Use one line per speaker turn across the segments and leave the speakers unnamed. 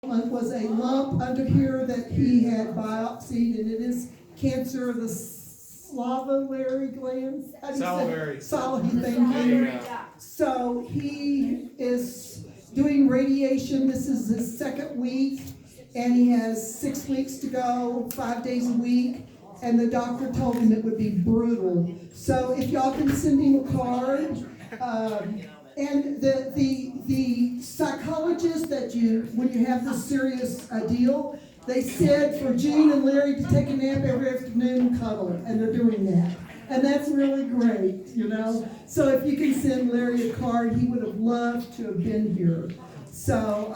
Was a lump under here that he had biopsied, and it is cancer of the salivary glands. How do you say?
Salivary.
Salivary,
There
thank
you
you.
go.
So he is doing radiation. This is his second week, and he has 6 weeks to go, 5 days a week. And the doctor told him it would be brutal. So if y'all can send him a card, and the psychologist that when you have this serious deal, they said for Gene and Larry to take a nap every afternoon and cuddle, and they're doing that. And that's really great, you know. So if you can send Larry a card, he would have loved to have been here. So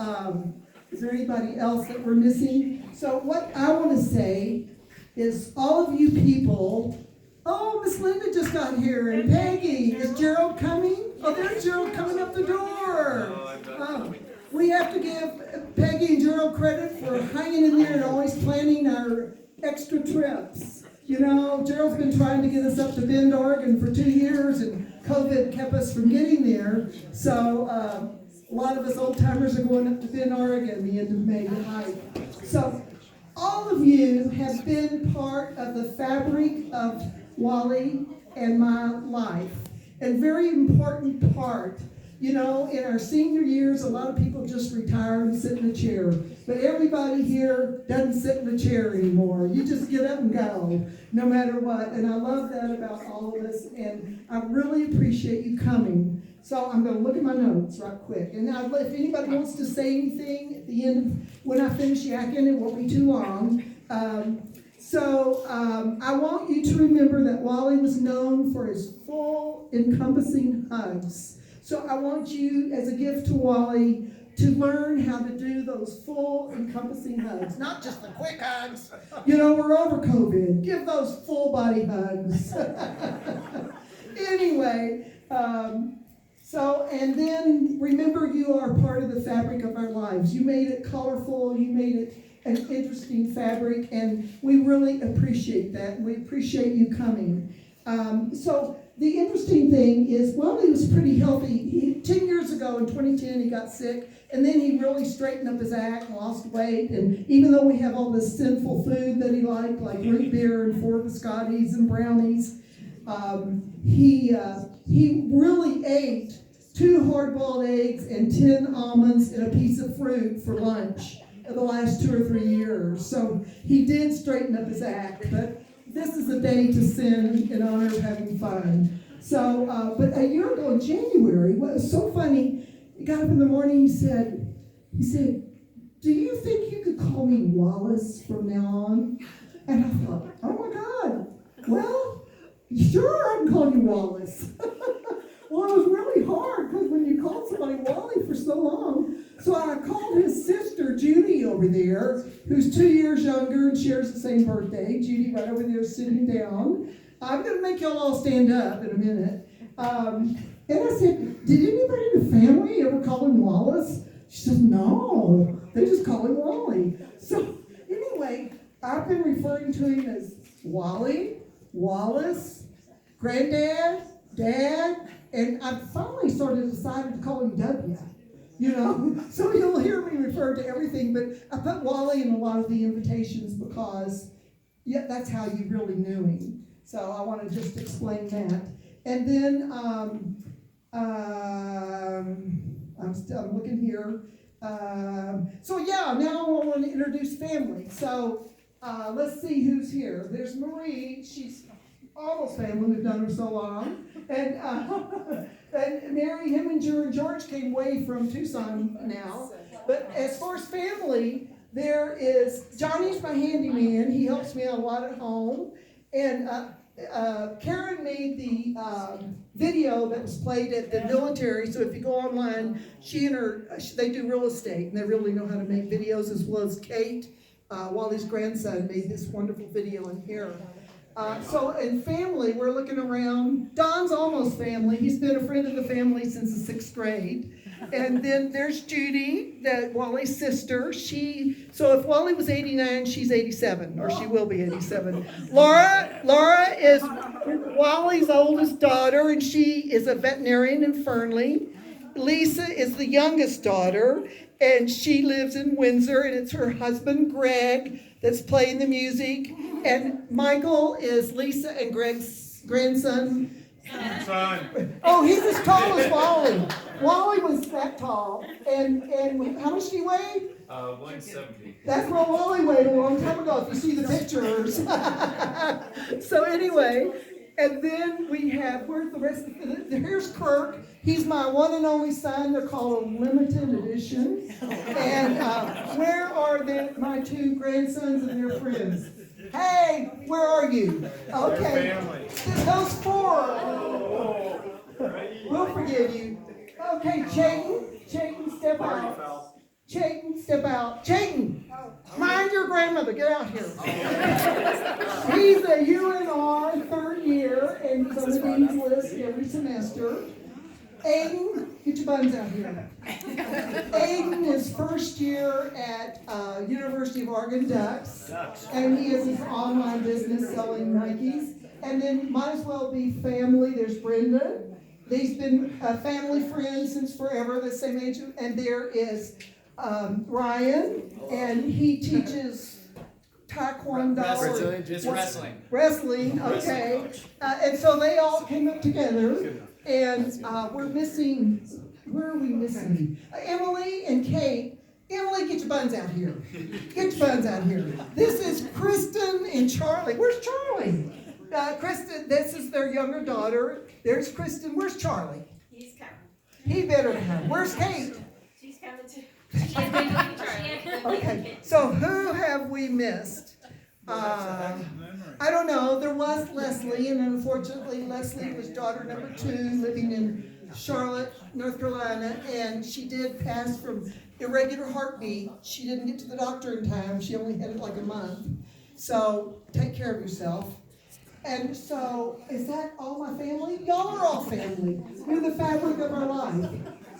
is there anybody else that we're missing? So what I want to say is all of you people, oh, Miss Linda just got here, and Peggy, is Gerald coming? Oh, there's Gerald coming up the door. We have to give Peggy and Gerald credit for hanging in there and always planning our extra trips. You know, Gerald's been trying to get us up to Bend, Oregon for 2 years, and COVID kept us from getting there. So a lot of us old timers are going up to Bend, Oregon the end of May to hike. So all of you have been part of the fabric of Wally and my life, and very important part. You know, in our senior years, a lot of people just retire and sit in a chair, but everybody here doesn't sit in a chair anymore. You just get up and go, no matter what, and I love that about all of us, and I really appreciate you coming. So I'm going to look at my notes right quick, and now if anybody wants to say anything at the end, when I finish yakking, it won't be too long. I want you to remember that Wally was known for his full, encompassing hugs. So I want you, as a gift to Wally, to learn how to do those full, encompassing hugs, not just the quick hugs. You know, we're over COVID. Give those full body hugs. Anyway, and then remember, you are part of the fabric of our lives. You made it colorful. You made it an interesting fabric, and we really appreciate that. We appreciate you coming. The interesting thing is, Wally was pretty healthy. 10 years ago, in 2010, he got sick, and then he really straightened up his act and lost weight. And even though we have all this sinful food that he liked, like root beer and 4 biscottis and brownies, he really ate 2 hard-boiled eggs and 10 almonds and a piece of fruit for lunch in the last 2 or 3 years. So he did straighten up his act, but this is a day to sin in honor of having fun. So, but a year ago in January, what was so funny, he got up in the morning, he said, do you think you could call me Wallace from now on? And I thought, oh my God, well, sure, I can call you Wallace. Well, it was really hard, because when you called somebody Wally for so long, so I called his sister, Judy, over there, who's 2 years younger and shares the same birthday. Judy right over there sitting down. I'm going to make y'all all stand up in a minute. And I said, did anybody in the family ever call him Wallace? She said, no, they just call him Wally. So anyway, I've been referring to him as Wally, Wallace, Granddad, Dad, and I finally sort of decided to call him W. You know, so you'll hear me refer to everything, but I put Wally in a lot of the invitations because, yeah, that's how you really knew him. So I want to just explain that. And then, I'm looking here. Now I want to introduce family. So let's see who's here. There's Marie. She's almost family. We've done her so long. And Mary Heminger and George came way from Tucson now. But as far as family, there is Johnny's my handyman. He helps me out a lot at home. And Karen made the video that was played at the military. So if you go online, she and they do real estate, and they really know how to make videos, as well as Kate, Wally's grandson, made this wonderful video in here. So in family, we're looking around. Don's almost family. He's been a friend of the family since the 6th grade. And then there's Judy, Wally's sister. So if Wally was 89, she's 87, or she will be 87. Laura is Wally's oldest daughter, and she is a veterinarian in Fernley. Lisa is the youngest daughter, and she lives in Windsor, and it's her husband, Greg, that's playing the music. And Michael is Lisa and Greg's grandson.
Son.
Oh, he's as tall as Wally. Wally was that tall. And how much do you weigh?
170.
That's what Wally weighed a long time ago, if you see the pictures. So anyway, and then we have, where's the rest of it? Here's Kirk. He's my one and only son. They're called a limited edition. And where are my two grandsons and their friends? Hey, where are you? Okay. Those four. We'll forgive you. Okay, Chayton, step out. Chayton, step out. Chayton, mind your grandmother. Get out here. He's a UNR third year, and some of these list every semester. Aiden, get your buns out here. Aiden is first year at University of Oregon Ducks, and he has his online business selling Nikes. And then might as well be family. There's Brenda. He's been a family friend since forever, the same age. And there is Ryan, and he teaches Taekwondo.
It's wrestling.
Wrestling, okay. And so they all came up together, and we're missing, where are we missing? Emily and Kate. Emily, get your buns out here. Get your buns out here. This is Kristen and Charlie. Where's Charlie? Kristen, this is their younger daughter. There's Kristen. Where's Charlie?
He's coming.
He better come. Where's Kate?
She's coming too. She's been doing Charlie.
Okay, so who have we missed? I don't know. There was Leslie, and unfortunately Leslie was daughter number 2, living in Charlotte, North Carolina, and she did pass from irregular heartbeat. She didn't get to the doctor in time. She only had it like a month. So take care of yourself. And so, is that all my family? Y'all are all family. You're the fabric of our life.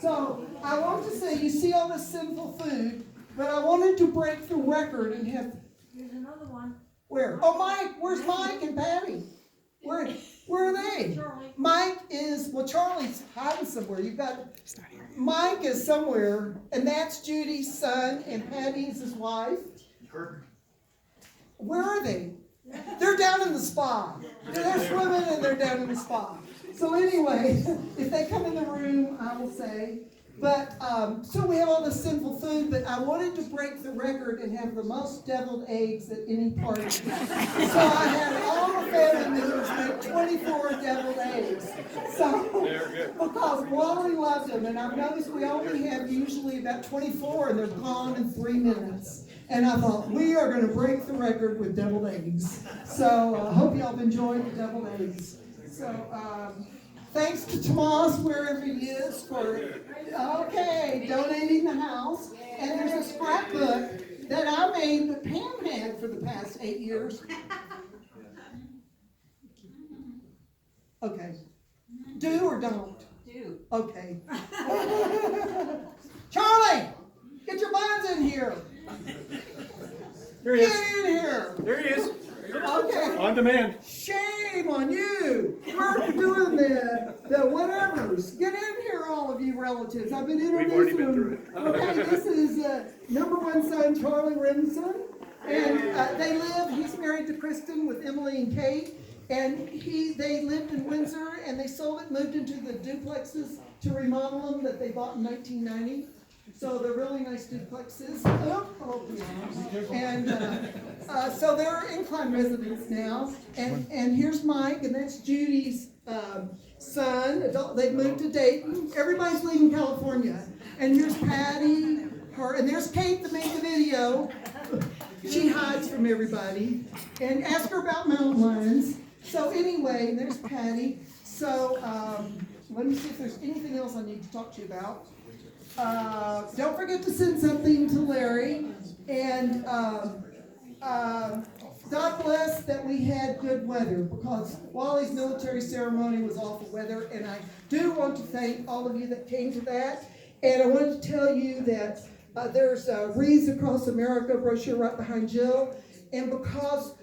So, I want to say, you see all this sinful food, but I wanted to break the record and have...
Here's another one.
Where? Oh, Mike. Where's Mike and Patty? Where are they?
Charlie.
Mike is, well, Charlie's hiding somewhere. You've got, Mike is somewhere, and that's Judy's son, and Patty's his wife. Where are they? They're down in the spa. They're swimming and they're down in the spa. So anyway, if they come in the room, I will say. But, so we have all this sinful food, but I wanted to break the record and have the most deviled eggs at any party. So I had all the family members make 24 deviled eggs. So, because Wally loves them, and I've noticed we only have usually about 24, and they're gone in 3 minutes. And I thought, we are going to break the record with deviled eggs. So I hope y'all have enjoyed the deviled eggs. So thanks to Tomas, wherever he is, for, donating the house. And there's a scrapbook that I made that Pam had for the past 8 years. Okay. Do or don't?
Do.
Okay. Charlie, get your buns in here.
Here he is.
Get in here.
There he is.
Okay.
On demand.
Shame on you. We're doing the whatevers. Get in here, all of you relatives. I've been introducing them. Okay, this is number 1 son, Charlie Remsen. And he's married to Kristen with Emily and Kate. And they lived in Windsor, and they sold it, moved into the duplexes to remodel them that they bought in 1990. So they're really nice duplexes. And so they're incline residents now. And here's Mike, and that's Judy's son. They've moved to Dayton. Everybody's leaving California. And here's Patty, and there's Kate that made the video. She hides from everybody. And ask her about mountain lions. So anyway, there's Patty. So let me see if there's anything else I need to talk to you about. Don't forget to send something to Larry, and God bless that we had good weather, because Wally's military ceremony was awful weather, and I do want to thank all of you that came to that. And I want to tell you that there's Wreaths Across America brochure right behind Jill, and because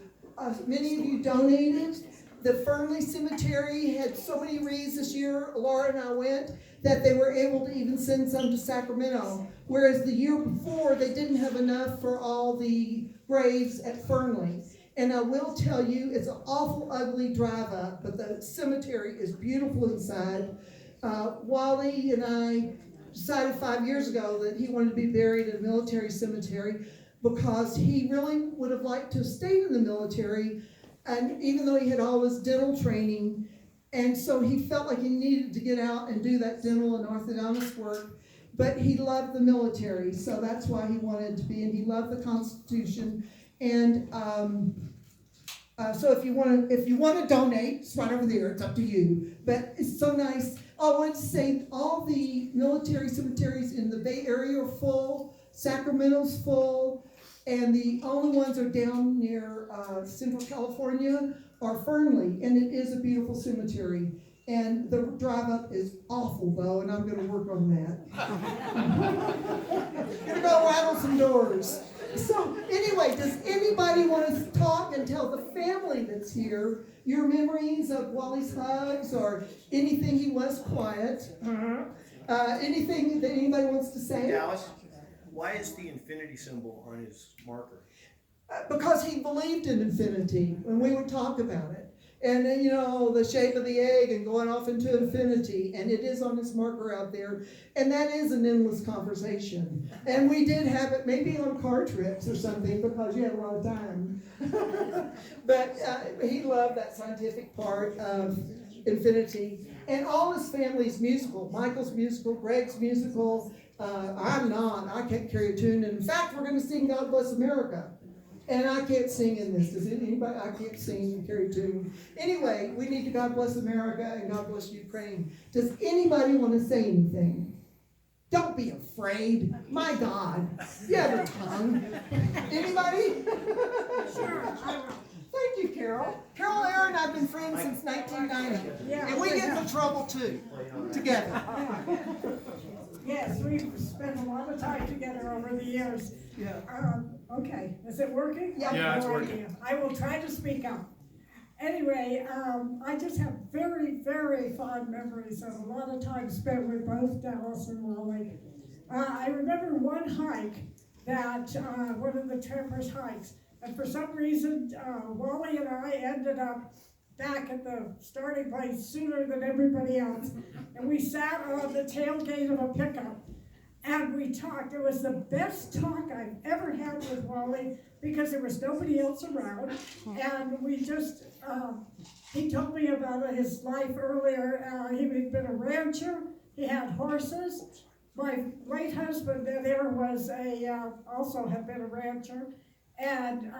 many of you donated, The Fernley Cemetery had so many wreaths this year, Laura and I went, that they were able to even send some to Sacramento. Whereas the year before, they didn't have enough for all the graves at Fernley. And I will tell you, it's an awful ugly drive up, but the cemetery is beautiful inside. Wally and I decided 5 years ago that he wanted to be buried in a military cemetery because he really would have liked to have stayed in the military, and even though he had all his dental training, and so he felt like he needed to get out and do that dental and orthodontist work, but he loved the military, so that's why he wanted to be, and he loved the Constitution. And so if you want to donate, it's right over there. It's up to you. But it's so nice. Oh, I wanted to say all the military cemeteries in the Bay Area are full. Sacramento's full, and the only ones are down near Central California are Fernley, and it is a beautiful cemetery. And the drive up is awful though, and I'm going to work on that. Gonna go rattle some doors. So anyway, does anybody want to talk and tell the family that's here your memories of Wally's hugs or anything? He was quiet. Anything that anybody wants to say?
Dallas, why is the infinity symbol on his marker?
Because he believed in infinity, and we would talk about it. And then, you know, the shape of the egg and going off into infinity, and it is on his marker out there, and that is an endless conversation. And we did have it maybe on car trips or something because you had a lot of time. But he loved that scientific part of infinity. And all his family's musical. Michael's musical, Greg's musical. I'm not. I can't carry a tune. And in fact, we're going to sing God Bless America. And I can't sing in this. Does anybody? I can't sing and carry a tune. Anyway, we need to God bless America and God bless Ukraine. Does anybody want to say anything? Don't be afraid. My God. You have a tongue. Anybody?
Sure, I will.
Thank you, Carol. Carol, Aaron, and I have been friends since 1990.
Yeah.
And we get in trouble too, together.
Yes, we've spent a lot of time together over the years.
Yeah.
Okay, is it working?
Yeah, it's
No
working.
idea. I will try to speak up. Anyway, I just have very, very fond memories of a lot of time spent with both Dallas and Wally. I remember one hike that, one of the trappers hikes, and for some reason, Wally and I ended up back at the starting place sooner than everybody else. And we sat on the tailgate of a pickup and we talked. It was the best talk I've ever had with Wally because there was nobody else around. And we just, he told me about his life earlier. He had been a rancher, he had horses. My late husband there was also had been a rancher and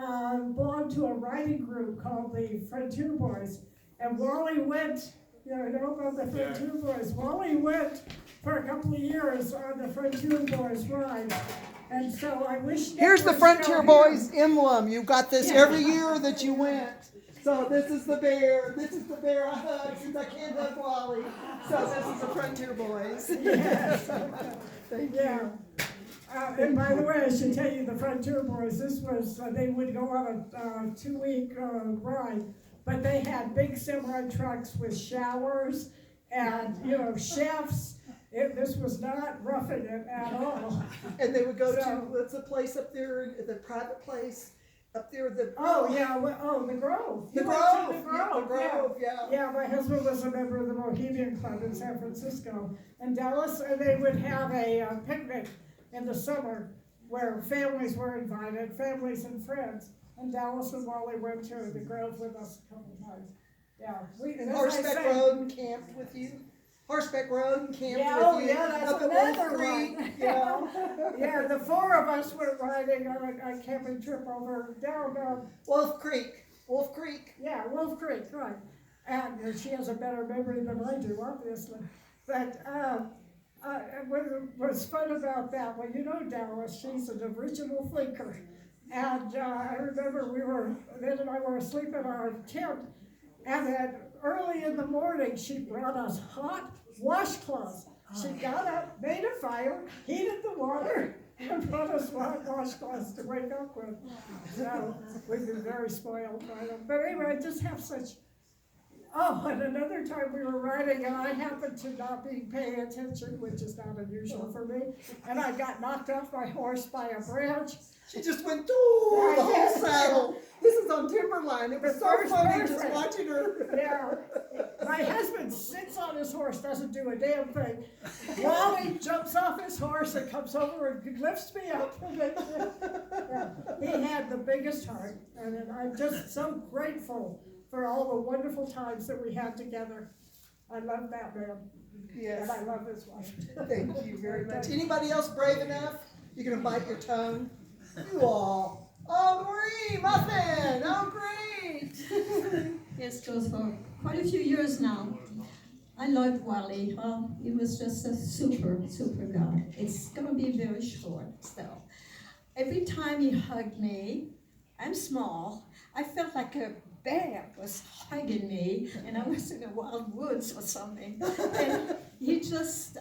belonged to a riding group called the Frontier Boys. And Wally went, you know about the Frontier Boys. Wally went for a couple of years on the Frontier Boys ride. And so I wish
Here's the
Nick was
Frontier
still
Boys
here.
emblem. You got this every year that you went. So this is the bear. This is the bear I hug since I can't hug Wally. So this is the Frontier Boys.
Yes.
Thank
Yeah.
you.
And by the way, I should tell you, the Frontier Boys, this was, they would go on a 2-week ride, but they had big semi trucks with showers and, you know, chefs. This was not roughing it at all.
And they would go to, what's the place up there, the private place? Up there, the...
Oh, yeah, the Grove.
The
You went
Grove.
to the Grove,
The Grove, yeah.
Yeah, my husband was a member of the Bohemian Club in San Francisco. And Dallas, and they would have a picnic in the summer where families were invited, families and friends. And Dallas and Wally went to the Grove with us a couple times. Yeah.
And
as I
Horseback
say-
Road and camped with you? Horseback Road and camped
Yeah,
with
oh,
you?
yeah, that's
Up at Wolf
another
Creek,
one.
yeah.
Yeah, the 4 of us went riding on a camping trip over down,
Wolf Creek, Wolf Creek.
yeah, Wolf Creek, right. And she has a better memory than I do, obviously. But what was fun about that, well, you know Dallas, she's an original thinker. And I remember Ned and I were asleep in our tent, and then early in the morning, she brought us hot washcloths. She got up, made a fire, heated the water, and brought us hot washcloths to wake up with. So we've been very spoiled by them. But anyway, I just have such Oh, and another time we were riding and I happened to not be paying attention, which is not unusual for me, and I got knocked off my horse by a branch.
She just went through the whole saddle. This is on Timberline. It was so
First
funny
person.
just watching her.
Yeah, my husband sits on his horse, doesn't do a damn thing. Wally jumps off his horse and comes over and lifts me up. Yeah, he had the biggest heart, and I'm just so grateful for all the wonderful times that we had together. I love that man,
Yes.
and I love his wife.
Thank you very much. Anybody else brave enough? You're gonna bite your tongue? You all. Oh, Marie, Muffin. Oh, great.
Yes, goes for quite a few years now. I loved Wally. He was just a super, super guy. It's gonna be very short still. Every time he hugged me, I'm small, I felt like a bear was hugging me and I was in the wild woods or something. And it just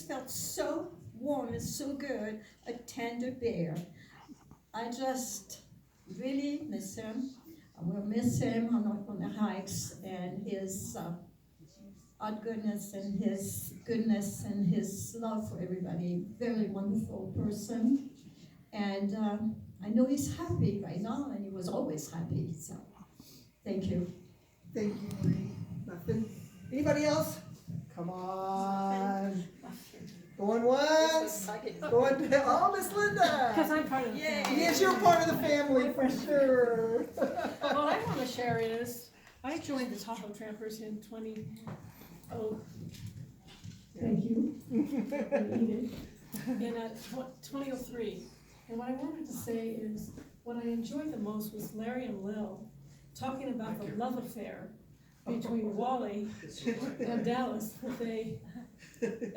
felt so warm and so good, a tender bear. I just really miss him. I will miss him on the hikes and his odd goodness and his goodness and his love for everybody. Very wonderful person. And I know he's happy right now, and he was always happy, so thank you.
Thank you, Marie. Muffin. Anybody else? Come on. Going once. Going, oh, Miss Linda.
Because I'm part of the family.
Yes, you're part of the family for sure.
What I want to share is, I joined the Tahoe Trampers in 20, thank you. In 2003. And what I wanted to say is, what I enjoyed the most was Larry and Lil talking about the love affair between Wally and Dallas that they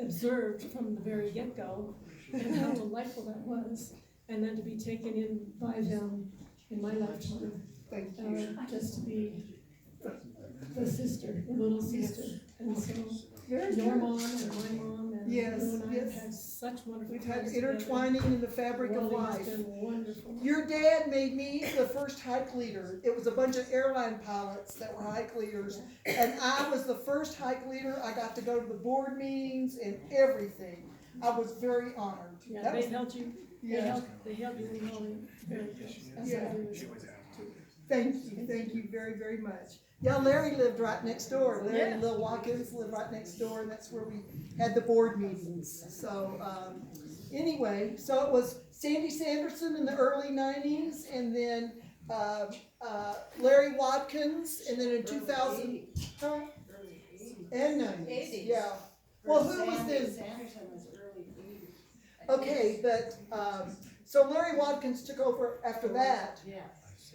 observed from the very get-go, and how delightful that was, and then to be taken in by them in my lifetime,
Thank you.
just to be the sister, the little sister. And so
Very
your
good.
mom and my mom and
Yes,
you and I have
yes.
had such wonderful
We've had
times together.
intertwining in the fabric of
Wally has
life.
been wonderful.
Your dad made me the first hike leader. It was a bunch of airline pilots that were hike leaders. And I was the first hike leader. I got to go to the board meetings and everything. I was very honored.
Yeah,
That
they
was-
held you.
Yeah.
They held you in Wally very close. As
Yeah.
I do as well.
Thank you very, very much. Yeah, Larry lived right next door. Larry and
Yeah.
Lil Watkins lived right next door, and that's where we had the board meetings. So, anyway, so it was Sandy Sanderson in the early 90s, and then Larry Watkins, and then in 2000, huh? And 90s, yeah. Well, who was this? Okay, but, so Larry Watkins took over after that.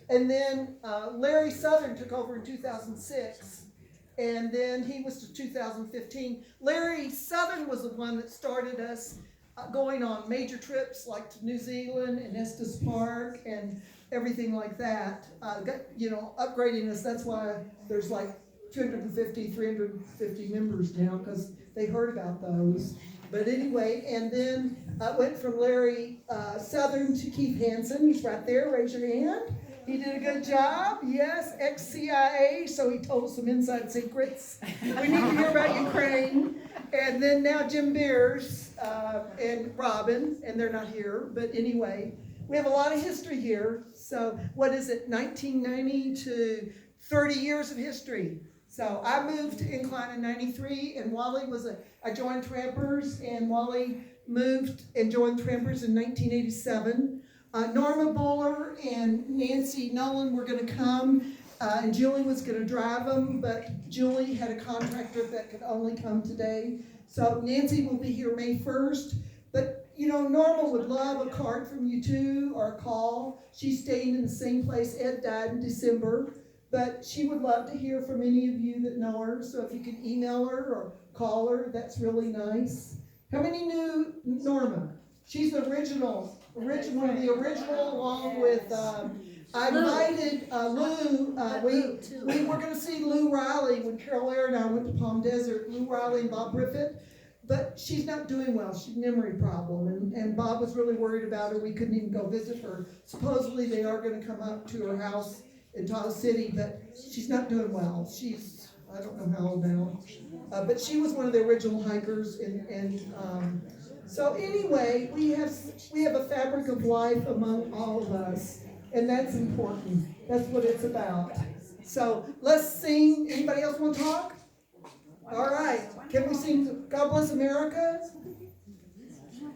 And then Larry Southern took over in 2006, and then he was to 2015. Larry Southern was the one that started us going on major trips like to New Zealand and Estes Park and everything like that. Upgrading us. That's why there's like 350 members now, because they heard about those. But anyway, and then I went from Larry Southern to Keith Hansen. He's right there. Raise your hand. He did a good job, yes, ex-CIA, so he told us some inside secrets. We need to hear about Ukraine. And then now Jim Beers and Robin, and they're not here, but anyway, we have a lot of history here. So what is it, 1990 to 30 years of history. So I moved to Incline in 93, and Wally I joined Trampers, and Wally moved and joined Trampers in 1987. Norma Buller and Nancy Nolan were gonna come, and Julie was gonna drive them, but Julie had a contractor that could only come today. So Nancy will be here May 1st, but Norma would love a card from you too, or a call. She's staying in the same place. Ed died in December, but she would love to hear from any of you that know her, so if you could email her or call her, that's really nice. How many knew Norma? She's the original, along with, I invited Lou, we were gonna see Lou Riley when Carol Air and I went to Palm Desert, Lou Riley and Bob Briffett, but she's not doing well, she's a memory problem, and Bob was really worried about her, we couldn't even go visit her. Supposedly they are gonna come up to her house in Tahoe City, but she's not doing well. She's, I don't know how old now. But she was one of the original hikers, so anyway, we have a fabric of life among all of us, and that's important. That's what it's about. So let's sing. Anybody else want to talk? All right. Can we sing God Bless America?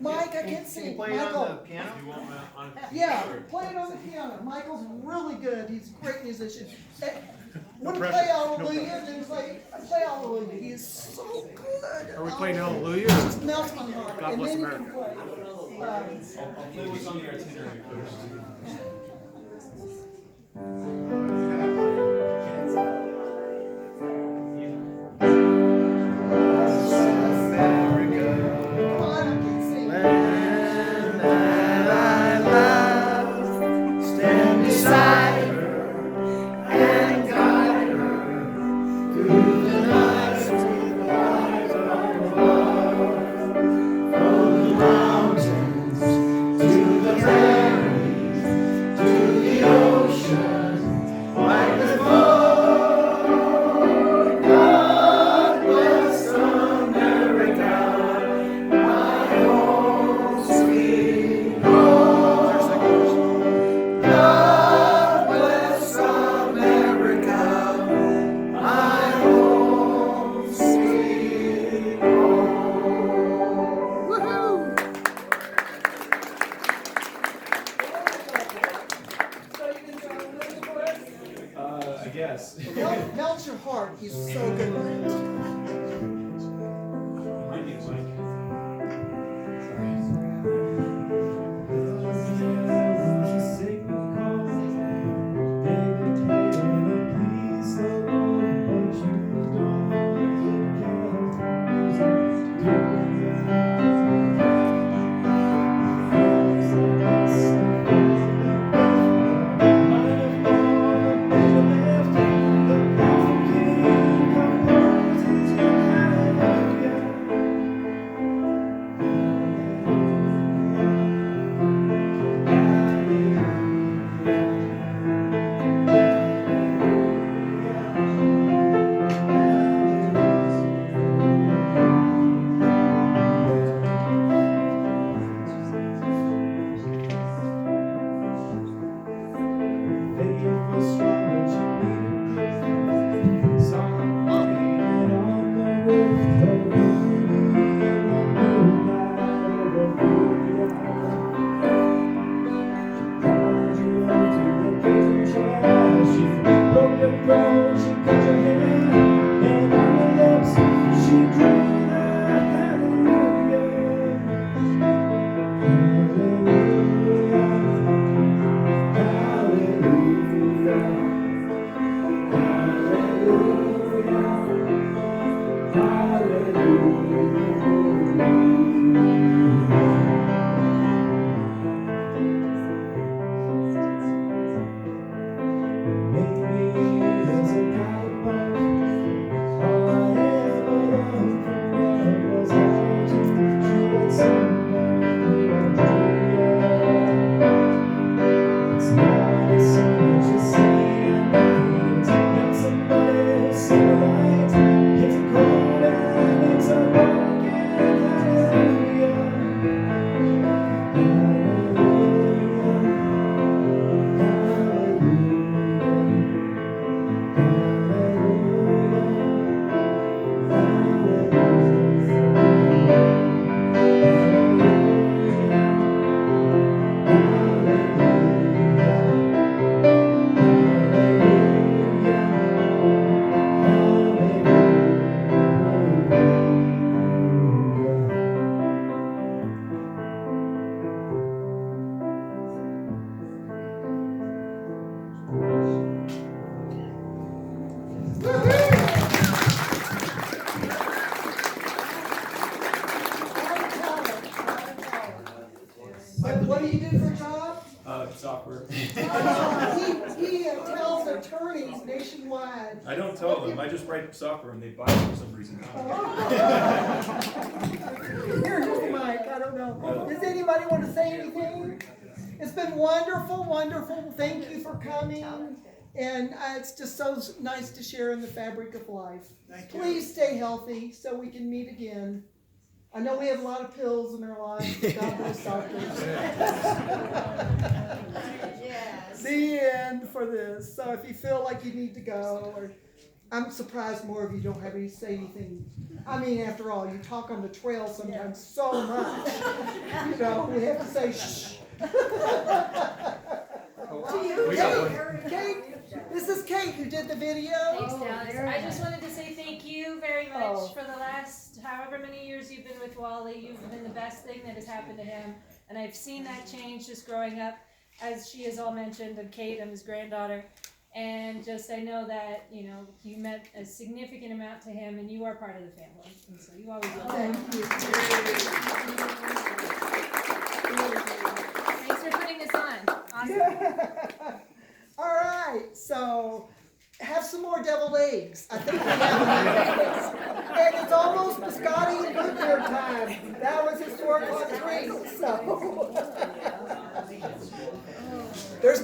Mike, I can't
Can you
sing.
play it on the
Michael.
piano?
You want on?
Yeah, play it on the piano. Michael's really good. He's a great musician. Want to
pressure.
play
No
Hallelujah? And then play Hallelujah. He is so good.
Are we playing Hallelujah?
It just melts my heart.
God
And
Bless
then he
America.
can play.
I'll play what's on the itinerary first.
Come on, I can sing.
Land that I love, stand beside her and guide her through the night with the light of love. From the mountains to the prairies, to the ocean, like the God bless America. God bless America, my home sweet home. Woohoo!
So you can try Hallelujah for us?
I guess.
Melts your heart. He's so good. What do you do for a job?
Software.
He tells attorneys nationwide.
I don't tell them. I just write software and they buy it for some reason.
Here's the mic, I don't know. Does anybody want to say anything? It's been wonderful, wonderful. Thank you for coming. And it's just so nice to share in the fabric of life. Please stay healthy so we can meet again. I know we have a lot of pills in our lives, but God bless doctors.
Yes.
The end for this. So if you feel like you need to go, or I'm surprised more of you don't have any say anything. I mean, after all, you talk on the trail sometimes so much. You know, we have to say shh.
We got one.
Kate, this is Kate who did the video.
Thanks, Dallas. I just wanted to say thank you very much
Oh.
for the last however many years you've been with Wally. You've been the best thing that has happened to him. And I've seen that change just growing up, as she has all mentioned, and Kate, I'm his granddaughter. And just I know that, you know, you meant a significant amount to him, and you are part of the family. And so you always will.
Thank you.
Thanks for putting this on. Awesome.
All right, so have some more deviled eggs. I think we have. And it's almost biscotti and root beer time. That was his 4 o'clock drink, so. There's more.